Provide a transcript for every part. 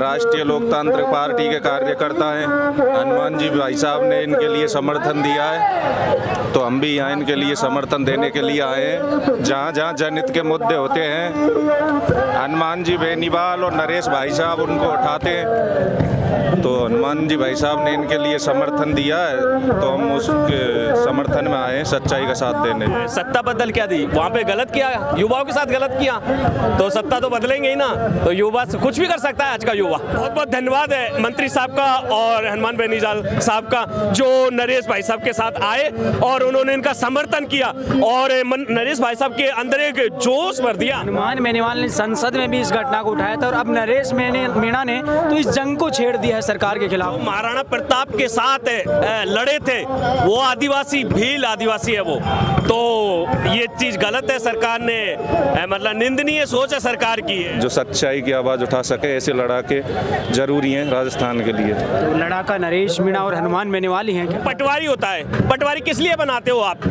राष्ट्रीय लोकतांत्रिक पार्टी के कार्यकर्ता हैं। हनुमान जी भाई साहब ने इनके लिए समर्थन दिया है, तो हम भी यहाँ इनके लिए समर्थन देने के लिए आए हैं। जहाँ जहाँ जनहित के मुद्दे होते हैं, हनुमान जी बेनीवाल और नरेश भाई साहब उनको उठाते हैं, तो हनुमान जी भाई साहब ने इनके लिए समर्थन दिया है, तो हम उसके समर्थन में आए हैं, सच्चाई का साथ देने। सत्ता बदल क्या दी, वहाँ पे गलत किया, युवाओं के साथ गलत किया, तो सत्ता तो बदलेंगे ही ना, तो युवा कुछ भी कर सकता है आज का युवा। बहुत बहुत धन्यवाद है मंत्री साहब का और हनुमान बेनीवाल साहब का, जो नरेश भाई साहब के साथ आए और उन्होंने इनका समर्थन किया और नरेश भाई साहब के अंदर एक जोश भर दिया। हनुमान बेनीवाल ने संसद में भी इस घटना को उठाया था और अब नरेश मीणा ने तो इस जंग को छेड़ दिया है सरकार के खिलाफ। महाराणा प्रताप के साथ लड़े थे, वो आदिवासी भील आदिवासी है वो, तो ये चीज गलत है। सरकार ने मतलब निंदनीय सोच है सरकार की है। जो सच्चाई की आवाज उठा सके ऐसे लड़ाके जरूरी हैं राजस्थान के लिए। तो लड़ाका नरेश मीणा और हनुमान बेनीवाल ही हैं क्या? पटवारी होता है, पटवारी किस लिए बनाते हो आप?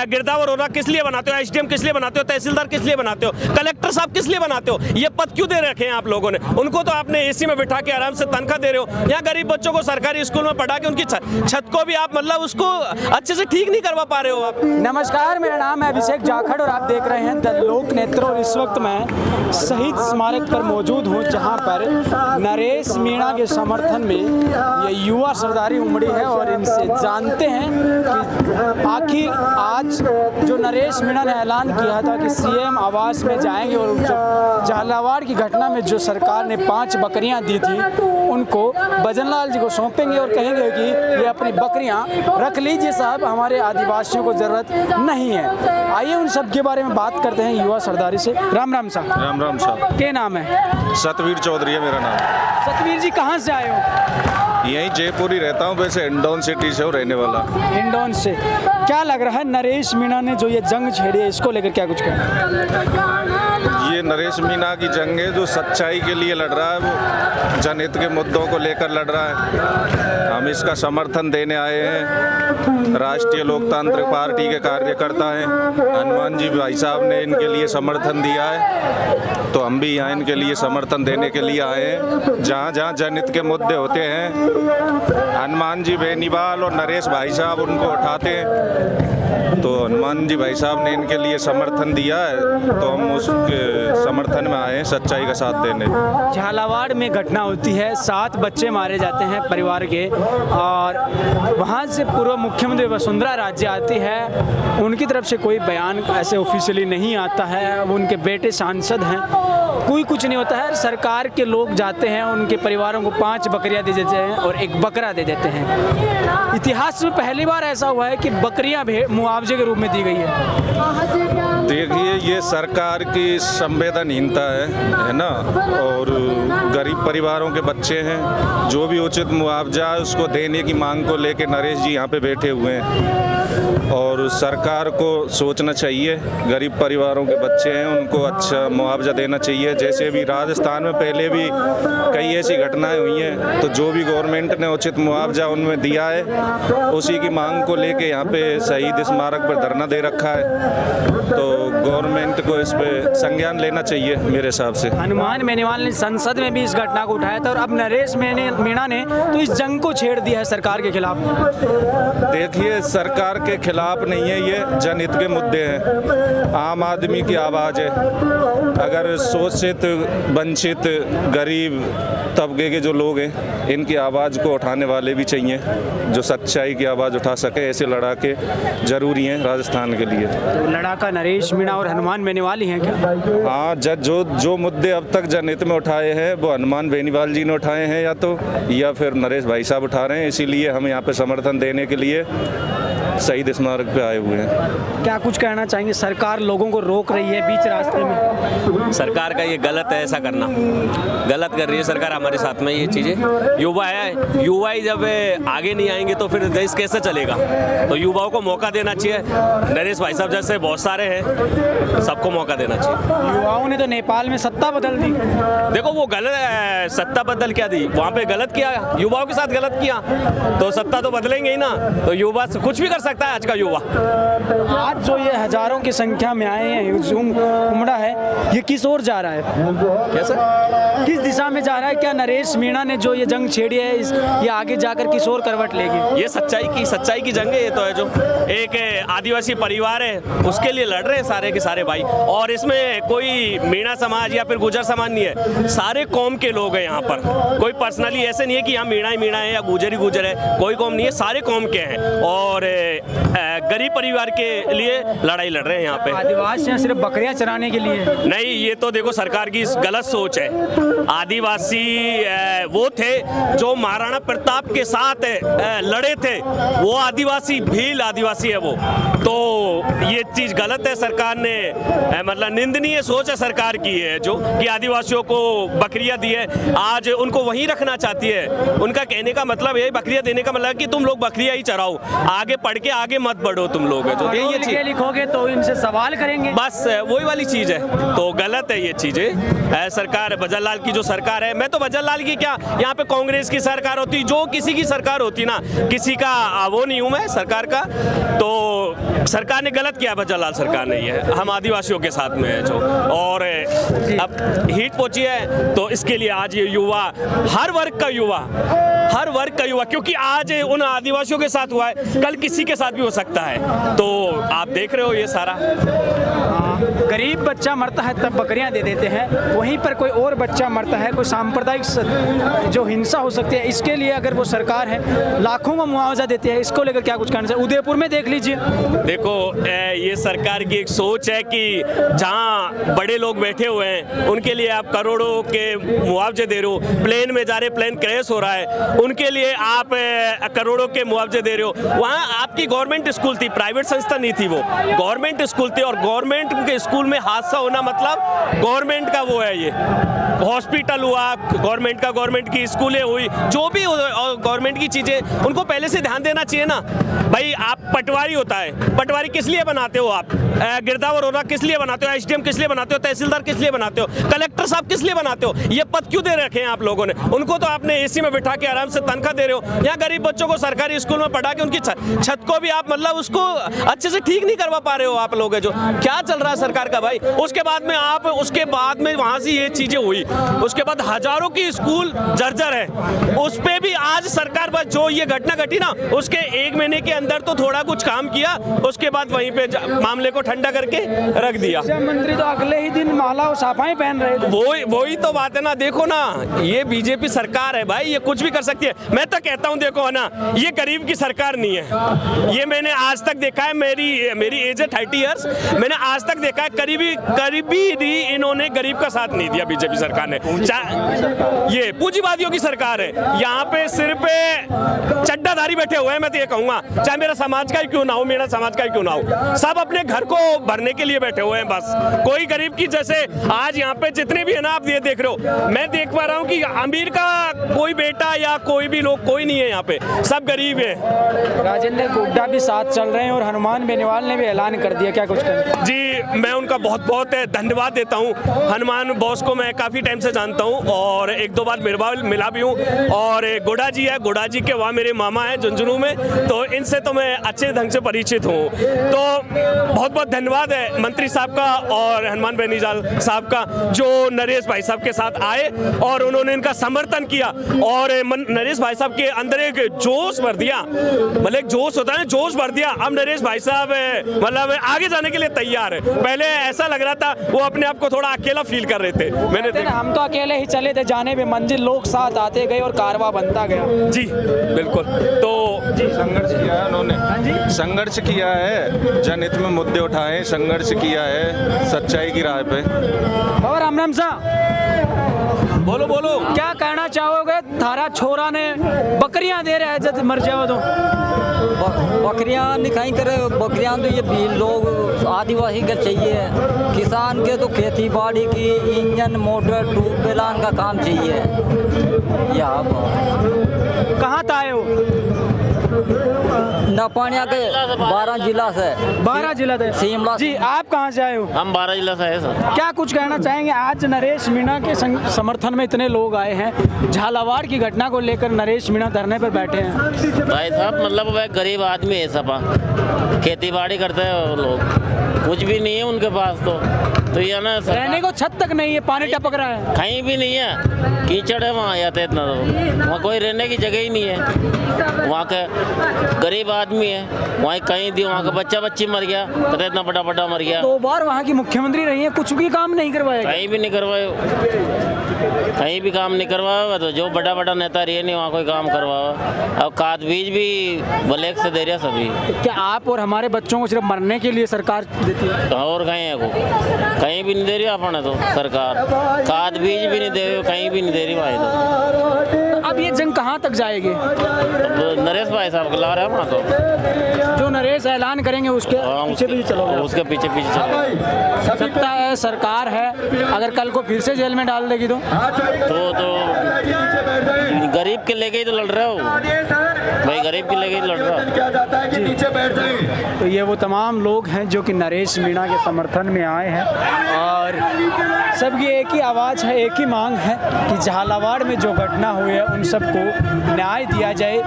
गिरदावर होना किस लिए बनाते हो? एसडीएम किस लिए बनाते हो? तहसीलदार किस लिए बनाते हो? कलेक्टर साहब किस लिए बनाते हो? ये पद क्यों दे रखे हैं आप लोगों ने? उनको तो आपने एसी में बिठा के आराम से तनख्वाह दे रहे हो। यहाँ गरीब बच्चों को सरकारी स्कूल में पढ़ा के उनकी छत को भी आप मतलब उसको अच्छे से ठीक नहीं करवा पा रहे हो आप। नमस्कार, मेरा नाम है अभिषेक जाखड़ और आप देख रहे हैं द लोक नेत्र। और इस वक्त मैं शहीद स्मारक पर मौजूद हूँ, जहाँ पर नरेश मीणा के समर्थन में ये युवा सरदारी उमड़ी है और इनसे जानते हैं कि आखिर आज जो नरेश मीणा ने ऐलान किया था कि सीएम आवास में जाएंगे और जो झालावाड़ की घटना में जो सरकार ने 5 बकरियां दी थी उनको भजनलाल जी को सौंपेंगे और कहेंगे कि ये अपनी बकरियां रख लीजिए साहब, हमारे आदिवासियों को जरूरत नहीं है। आइए उन सब के बारे में बात करते हैं युवा सरदारी से। राम राम साहब। राम राम साहब। क्या नाम है? सतवीर चौधरी है मेरा नाम। सतवीर जी कहाँ से आए हो? यहीं जयपुर ही रहता हूँ, वैसे हिंडौन सिटी से हूँ रहने वाला। हिंडौन से। क्या लग रहा है नरेश मीणा ने जो ये जंग छेड़ी है इसको लेकर क्या कुछ कहना? ये नरेश मीणा की जंग है, जो सच्चाई के लिए लड़ रहा है, वो जनहित के मुद्दों को लेकर लड़ रहा है। हम इसका समर्थन देने आए हैं। राष्ट्रीय लोकतांत्रिक पार्टी के कार्यकर्ता हैं। हनुमान जी भाई साहब ने इनके लिए समर्थन दिया है, तो हम भी यहाँ इनके लिए समर्थन देने के लिए आए हैं। जहाँ जहाँ जनहित के मुद्दे होते हैं, हनुमान जी बेनीवाल और नरेश भाई साहब उनको उठाते हैं, तो हनुमान जी भाई साहब ने इनके लिए समर्थन दिया है, तो हम उसके समर्थन में आए हैं, सच्चाई का साथ देने। झालावाड़ में घटना होती है, 7 बच्चे मारे जाते हैं परिवार के और वहाँ से पूर्व मुख्यमंत्री वसुंधरा राजे आती है, उनकी तरफ से कोई बयान ऐसे ऑफिशियली नहीं आता है। वो उनके बेटे सांसद हैं, कोई कुछ नहीं होता है। सरकार के लोग जाते हैं, उनके परिवारों को 5 बकरियां दे देते हैं और 1 बकरा दे देते हैं। इतिहास में पहली बार ऐसा हुआ है कि बकरियां मुआवजे के रूप में दी गई है। देखिए, ये सरकार की संवेदनहीनता है ना, और गरीब परिवारों के बच्चे हैं, जो भी उचित मुआवजा है उसको देने की मांग को लेकर नरेश जी यहाँ पे बैठे हुए हैं, और सरकार को सोचना चाहिए। गरीब परिवारों के बच्चे हैं, उनको अच्छा मुआवजा देना चाहिए। जैसे भी राजस्थान में पहले भी कई ऐसी घटनाएं हुई हैं, तो जो भी गवर्नमेंट ने उचित मुआवजा उनमें दिया है, उसी की मांग को लेके यहाँ पे शहीद स्मारक पर धरना दे रखा है, तो गवर्नमेंट को इस पे संज्ञान लेना चाहिए मेरे हिसाब से। हनुमान बेनीवाल ने संसद में भी इस घटना को उठाया था और अब नरेश मीणा ने तो इस जंग को छेड़ दिया है सरकार के खिलाफ। देखिए, सरकार के खिलाफ नहीं है, ये जनहित के मुद्दे हैं, आम आदमी की आवाज़ है। अगर शोषित, वंचित, गरीब तबके के जो लोग हैं, इनकी आवाज़ को उठाने वाले भी चाहिए, जो सच्चाई की आवाज़ उठा सके। ऐसे लड़ाके जरूरी हैं राजस्थान के लिए। तो लड़ाका नरेश मीणा और हनुमान बेनीवाल ही हैं क्या? हाँ, जो मुद्दे अब तक जनहित में उठाए हैं वो हनुमान बेनीवाल जी ने उठाए हैं, या फिर नरेश भाई साहब उठा रहे हैं। इसीलिए हम यहाँ पे समर्थन देने के लिए शहीद स्मारक पे आए हुए हैं। क्या कुछ कहना चाहेंगे? सरकार लोगों को रोक रही है बीच रास्ते में। सरकार का ये गलत है, ऐसा करना गलत कर रही है सरकार हमारे साथ में। ये चीज़ें युवा है, युवा ही जब आगे नहीं आएंगे तो फिर देश कैसे चलेगा? तो युवाओं को मौका देना चाहिए। नरेश भाई साहब जैसे बहुत सारे हैं, सबको मौका देना चाहिए। युवाओं ने तो नेपाल में सत्ता बदल दी। देखो, वो गलत है, सत्ता बदल क्या दी, वहाँ पे गलत किया, युवाओं के साथ गलत किया, तो सत्ता तो बदलेंगे ही ना, तो युवा कुछ भी कर सकता है आज का युवा। आज जो ये हजारों की संख्या में आए हैं, हुजूम उमड़ा है, ये किस ओर जा रहा है, कैसा किस दिशा में जा रहा है? क्या नरेश मीणा ने जो ये जंग छेड़ी है ये आगे जाकर किस ओर करवट लेगी? ये सच्चाई की जंग है। ये तो है जो एक आदिवासी परिवार है उसके लिए लड़ रहे हैं सारे के सारे भाई, और इसमें कोई मीणा समाज या फिर गुजर समाज नहीं है, सारे कौम के लोग हैं यहाँ पर। कोई पर्सनली ऐसे नहीं है कि यहाँ मीणा ही मीणा है या गुजर ही गुजर है, कोई कौम नहीं है, सारे कौम के हैं और गरीब परिवार के लिए लड़ाई लड़ रहे हैं यहाँ पे। आदिवासी सिर्फ बकरियां चराने के लिए नहीं, ये तो देखो सरकार की गलत सोच है। आदिवासी वो थे जो महाराणा प्रताप के साथ लड़े थे, वो आदिवासी भील आदिवासी है वो, तो ये चीज गलत है। सरकार ने मतलब निंदनीय सोच है सरकार की है जो कि आदिवासियों को बकरियां दी है, आज उनको वहीं रखना चाहती है। उनका कहने का मतलब है, बकरियां देने का मतलब कि तुम लोग बकरियां ही चराओ, आगे पढ़ के आगे मत बढ़ो तुम लोग, जो ये चीज लिखोगे तो इनसे सवाल करेंगे, बस वही वाली चीज है। तो गलत है ये चीजें। सरकार बजरलाल की जो सरकार है, मैं तो बजरलाल की क्या, यहाँ पे कांग्रेस की सरकार होती, जो किसी की सरकार होती ना, किसी का वो नहीं हूं मैं सरकार का, तो सरकार ने गलत किया बजरलाल सरकार ने। ये हम आदिवासियों के साथ में है जो, और अब हीट पहुंची है तो इसके लिए आज ये युवा, हर वर्ग का युवा, क्योंकि आज उन आदिवासियों के साथ हुआ है, कल किसी के साथ भी हो सकता है। तो आप देख रहे हो ये सारा, गरीब बच्चा मरता है तब बकरियां दे देते हैं, वहीं पर कोई और बच्चा मरता है, कोई सांप्रदायिक जो हिंसा हो सकती है, इसके लिए अगर वो सरकार है लाखों का मुआवजा देती है, इसको लेकर क्या कुछ कहना चाहिए? उदयपुर में देख लीजिए, देखो ये सरकार की एक सोच है कि जहाँ बड़े लोग बैठे हुए हैं उनके लिए आप करोड़ों के मुआवजे दे रहे हो, प्लेन में जा रहे, प्लेन क्रैश हो रहा है, उनके लिए आप करोड़ों के मुआवजे दे रहे हो। वहाँ आपकी गवर्नमेंट स्कूल थी, प्राइवेट संस्था नहीं थी, वो गवर्नमेंट स्कूल थी, और गवर्नमेंट के स्कूल में हादसा होना मतलब गवर्नमेंट का वो है, ये हॉस्पिटल हुआ गवर्नमेंट का, गवर्नमेंट की स्कूलें हुई, जो भी गवर्नमेंट की चीजें, उनको पहले से ध्यान देना चाहिए ना भाई। आप पटवारी होता है, पटवारी किस लिए बनाते हो आप? गिरदावर होना किस लिए बनाते हो? एसडीएम किस लिए बनाते हो? तहसीलदार किस लिए बनाते हो? कलेक्टर साहब किस लिए बनाते हो? ये पद क्यों दे रखे हैं आप लोगों ने? उनको तो आपने एसी में बिठा के आराम से तनख्वाह दे रहे हो। यहाँ गरीब बच्चों को सरकारी स्कूल में पढ़ा के उनकी छत को भी आप मतलब उसको अच्छे से ठीक नहीं करवा पा रहे हो आप लोग, जो क्या चल रहा है सरकार का भाई। उसके बाद में वहां से ये चीजें हुई, उसके बाद हजारों की स्कूल जर्जर है, उस पे भी आज सरकार बस जो ये घटना घटी ना, उसके 1 महीने के अंदर तो थोड़ा कुछ काम किया, उसके बाद वहीं पे मामले को ठंडा करके रख दिया। मंत्री तो अगले ही दिन माला और साफाई पहन रहे थे। वही तो बात है ना, देखो ना, ये बीजेपी सरकार है भाई, ये कुछ भी कर सकती है। मैं तो कहता हूँ देखो है ना, ये गरीब की सरकार नहीं है, ये मैंने आज तक देखा है, मेरी एज है 30 ईयर्स, मैंने आज तक देखा है करीबी इन्होंने गरीब का साथ नहीं दिया बीजेपी सरकार ने। ये पूंजीवादियों की सरकार है, यहाँ पे सिर्फ चड्डाधारी बैठे हुए हैं, मैं तो ये कहूंगा, चाहे मेरा समाज का ही क्यों ना हो, मेरा समाज का ही क्यों ना हो, सब अपने घर को भरने के लिए बैठे हुए हैं बस। कोई गरीब की, जैसे आज यहाँ पे जितने भी है ना, आप ये देख रहे हो, मैं देख पा रहा हूँ कि अमीर का कोई बेटा या कोई भी लोग कोई नहीं है यहाँ पे, सब गरीब है। राजेंद्र गुड्डा भी साथ चल रहे हैं और हनुमान बेनीवाल ने भी ऐलान कर दिया, क्या कुछ करें? जी, मैं उनका बहुत बहुत धन्यवाद देता हूँ। हनुमान बॉस को मैं काफ़ी टाइम से जानता हूँ और 1-2 बार मिला भी हूँ, और गुड्डा जी है, गुड्डा जी के वहाँ मेरे मामा है झुंझुनू में, तो इनसे तो मैं अच्छे ढंग से परिचित हूँ। तो बहुत बहुत धन्यवाद है मंत्री साहब का और हनुमान बेनीजाल साहब का, जो नरेश भाई साहब के साथ आए और उन्होंने इनका समर्थन किया, और नरेश भाई साहब के अंदर एक जोश भर दिया, मतलब एक जोश होता है, जोश भर दिया। अब नरेश भाई साहब मतलब आगे जाने के लिए तैयार है। पहले ऐसा लग रहा था वो अपने आप को थोड़ा अकेला फील कर रहे थे। हम तो अकेले ही चले थे, जाने में मंजिल लोग साथ आते गए और कारवा बनता गया। जी बिल्कुल। तो संघर्ष किया है उन्होंने, संघर्ष किया है, जनहित में मुद्दे उठाए, संघर्ष किया है सच्चाई की राह पे। और राम साहब बोलो क्या कहना चाहोगे? थारा छोरा ने बकरियां दे रहे हैं, जब मर जाओ तो बकरियां निकाई करे, बकरियां तो ये भी लोग आदिवासी का चाहिए, किसान के तो खेती बाड़ी की इंजन मोटर ट्यूबवेल का काम चाहिए। यहाँ कहाँ आए हो? नपानिया के 12 जिला से। 12 जिला से शिमला जी। आप कहाँ से आए हो? हम 12 जिला से है सर। क्या कुछ कहना चाहेंगे? आज नरेश मीणा के समर्थन में इतने लोग आए हैं, झालावाड़ की घटना को लेकर नरेश मीणा धरने पर बैठे हैं। भाई साहब मतलब वह गरीब आदमी है, सब खेती बाड़ी करते हैं वो लोग, कुछ भी नहीं है उनके पास, तो तो ये ना रहने को छत तक नहीं है, पानी टपक रहा है। कहीं भी नहीं है, कीचड़ है वहाँ जाते इतना, तो वहाँ कोई रहने की जगह ही नहीं है। वहाँ के गरीब आदमी है, वहाँ कहीं दी, वहाँ का बच्चा बच्ची मर गया, कहते इतना बड़ा बड़ा मर गया। 2 बार वहाँ की मुख्यमंत्री रही है, कुछ भी काम नहीं करवाएगा। कहीं भी नहीं करवाए, कहीं भी काम नहीं करवाया। तो जो बड़ा बड़ा नेता रही है नहीं, वहाँ कोई काम करवाया। अब खाद बीज भी ब्लैक से दे रहे सभी। क्या आप और हमारे बच्चों को सिर्फ मरने के लिए सरकार देती है? और कहीं है को कहीं भी नहीं दे रही अपन तो सरकार, खाद बीज भी नहीं दे रही, कहीं भी नहीं दे रही भाई। तो अब ये जंग कहाँ तक जाएगी? अब नरेश भाई साहब को ला रहे हैं वहाँ तो, जो नरेश ऐलान करेंगे उसके पीछे भी चलोगे? उसके पीछे पीछे चलो। सत्ता है, सरकार है, अगर कल को फिर से जेल में डाल देगी तो गरीब के लेके ही तो लड़ रहे हो भाई, गरीब के लेके ही लड़ रहा हो। तो ये वो तमाम लोग हैं जो कि नरेश मीणा के समर्थन में आए हैं और सबकी एक ही आवाज़ है, एक ही मांग है कि झालावाड़ में जो घटना हुई है उन सबको न्याय दिया जाए।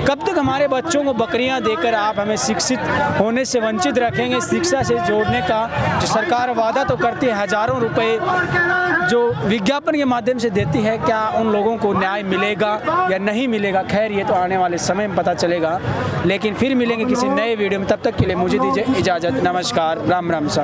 कब तक हमारे बच्चों को बकरियां देकर आप हमें शिक्षित होने से वंचित रखेंगे? शिक्षा से जोड़ने का जो सरकार वादा तो करती है, हज़ारों रुपए जो विज्ञापन के माध्यम से देती है, क्या उन लोगों को न्याय मिलेगा या नहीं मिलेगा? खैर ये तो आने वाले समय में पता चलेगा। लेकिन फिर मिलेंगे किसी नए वीडियो में, तब तक के लिए मुझे दीजिए इजाज़त। नमस्कार, राम राम साहब।